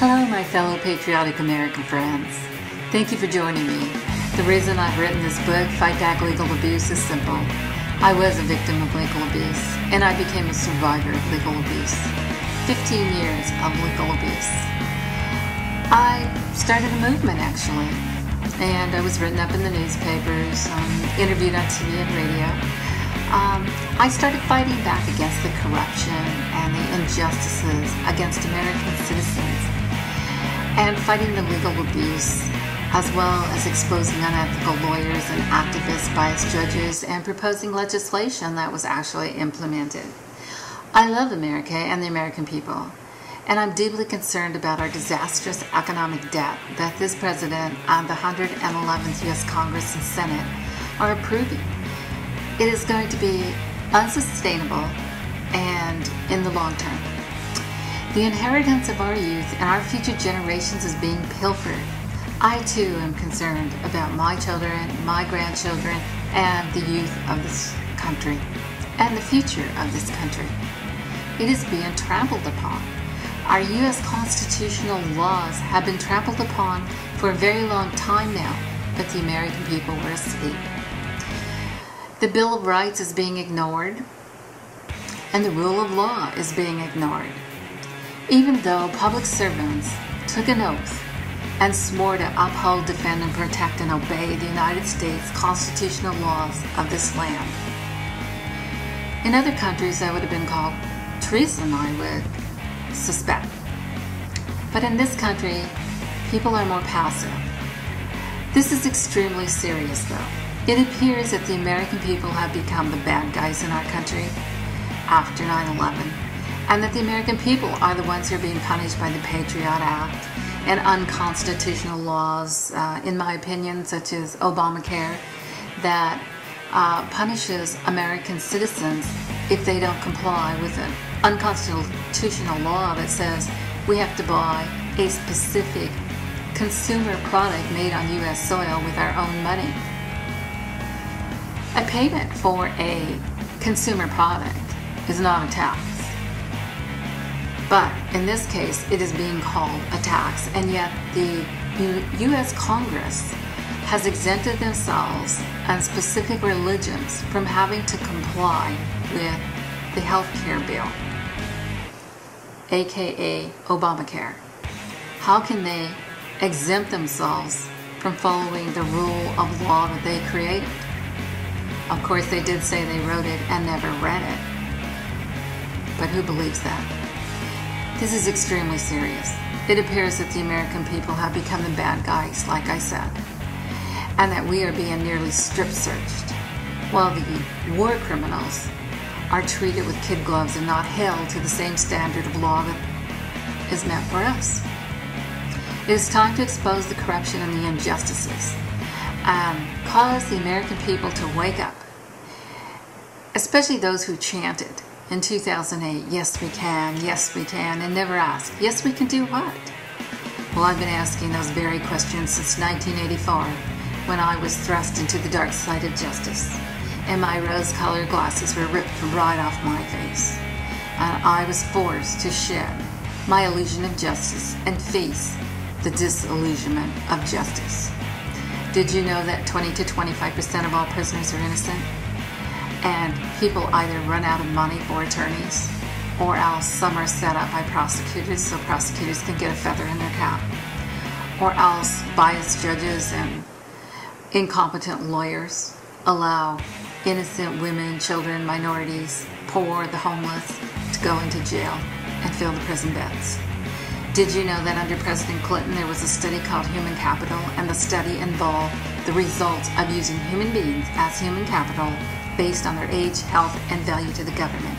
Hello, my fellow patriotic American friends. Thank you for joining me. The reason I've written this book, Fight Back Legal Abuse, is simple. I was a victim of legal abuse, and I became a survivor of legal abuse. 15 years of legal abuse. I started a movement, actually, and I was written up in the newspapers, interviewed on TV and radio. I started fighting back against the corruption and the injustices against American citizens, and fighting the legal abuse, as well as exposing unethical lawyers and activists, biased judges, and proposing legislation that was actually implemented. I love America and the American people, and I'm deeply concerned about our disastrous economic debt that this president and the 111th U.S. Congress and Senate are approving. It is going to be unsustainable and in the long term. The inheritance of our youth and our future generations is being pilfered. I too am concerned about my children, my grandchildren, and the youth of this country, and the future of this country. It is being trampled upon. Our U.S. constitutional laws have been trampled upon for a very long time now, but the American people were asleep. The Bill of Rights is being ignored, and the rule of law is being ignored. Even though public servants took an oath and swore to uphold, defend, and protect and obey the United States constitutional laws of this land. In other countries, that would have been called treason, I would suspect. But in this country, people are more passive. This is extremely serious, though. It appears that the American people have become the bad guys in our country after 9/11, and that the American people are the ones who are being punished by the Patriot Act and unconstitutional laws, in my opinion, such as Obamacare, that punishes American citizens if they don't comply with an unconstitutional law that says we have to buy a specific consumer product made on U.S. soil with our own money. A payment for a consumer product is not a tax. But in this case, it is being called a tax, and yet the U.S. Congress has exempted themselves and specific religions from having to comply with the health care bill, aka Obamacare. How can they exempt themselves from following the rule of law that they created? Of course, they did say they wrote it and never read it. But who believes that? This is extremely serious. It appears that the American people have become the bad guys, like I said, and that we are being nearly strip searched, while the war criminals are treated with kid gloves and not held to the same standard of law that is meant for us. It is time to expose the corruption and the injustices and cause the American people to wake up, especially those who chanted in 2008, yes we can, and never asked, yes we can do what? Well, I've been asking those very questions since 1984, when I was thrust into the dark side of justice, and my rose-colored glasses were ripped right off my face, and I was forced to shed my illusion of justice and face the disillusionment of justice. Did you know that 20 to 25% of all prisoners are innocent? And people either run out of money for attorneys, or else some are set up by prosecutors so prosecutors can get a feather in their cap, or else biased judges and incompetent lawyers allow innocent women, children, minorities, poor, the homeless to go into jail and fill the prison beds. Did you know that under President Clinton there was a study called Human Capital, and the study involved the results of using human beings as human capital based on their age, health, and value to the government?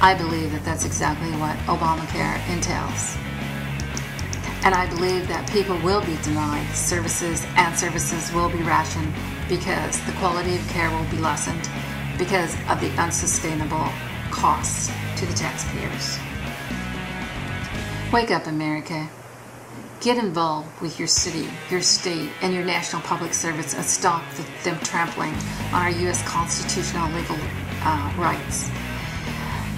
I believe that that's exactly what Obamacare entails. And I believe that people will be denied services, and services will be rationed because the quality of care will be lessened because of the unsustainable costs to the taxpayers. Wake up, America. Get involved with your city, your state, and your national public servants, and stop them trampling on our U.S. constitutional legal rights.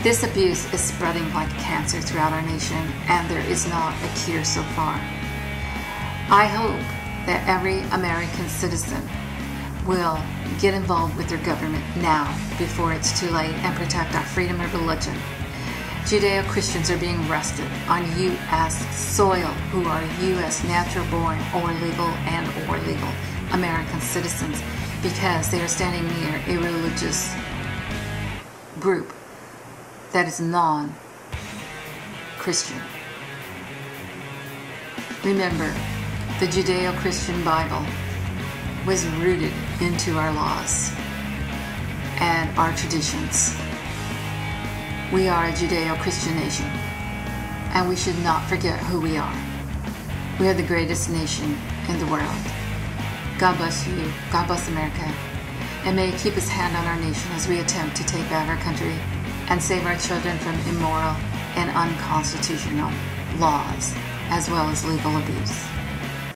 This abuse is spreading like cancer throughout our nation, and there is not a cure so far. I hope that every American citizen will get involved with their government now before it's too late and protect our freedom of religion. Judeo-Christians are being arrested on U.S. soil who are U.S. natural-born or legal American citizens because they are standing near a religious group that is non-Christian. Remember, the Judeo-Christian Bible was rooted into our laws and our traditions. We are a Judeo-Christian nation, and we should not forget who we are. We are the greatest nation in the world. God bless you. God bless America. And may He keep His hand on our nation as we attempt to take back our country and save our children from immoral and unconstitutional laws, as well as legal abuse.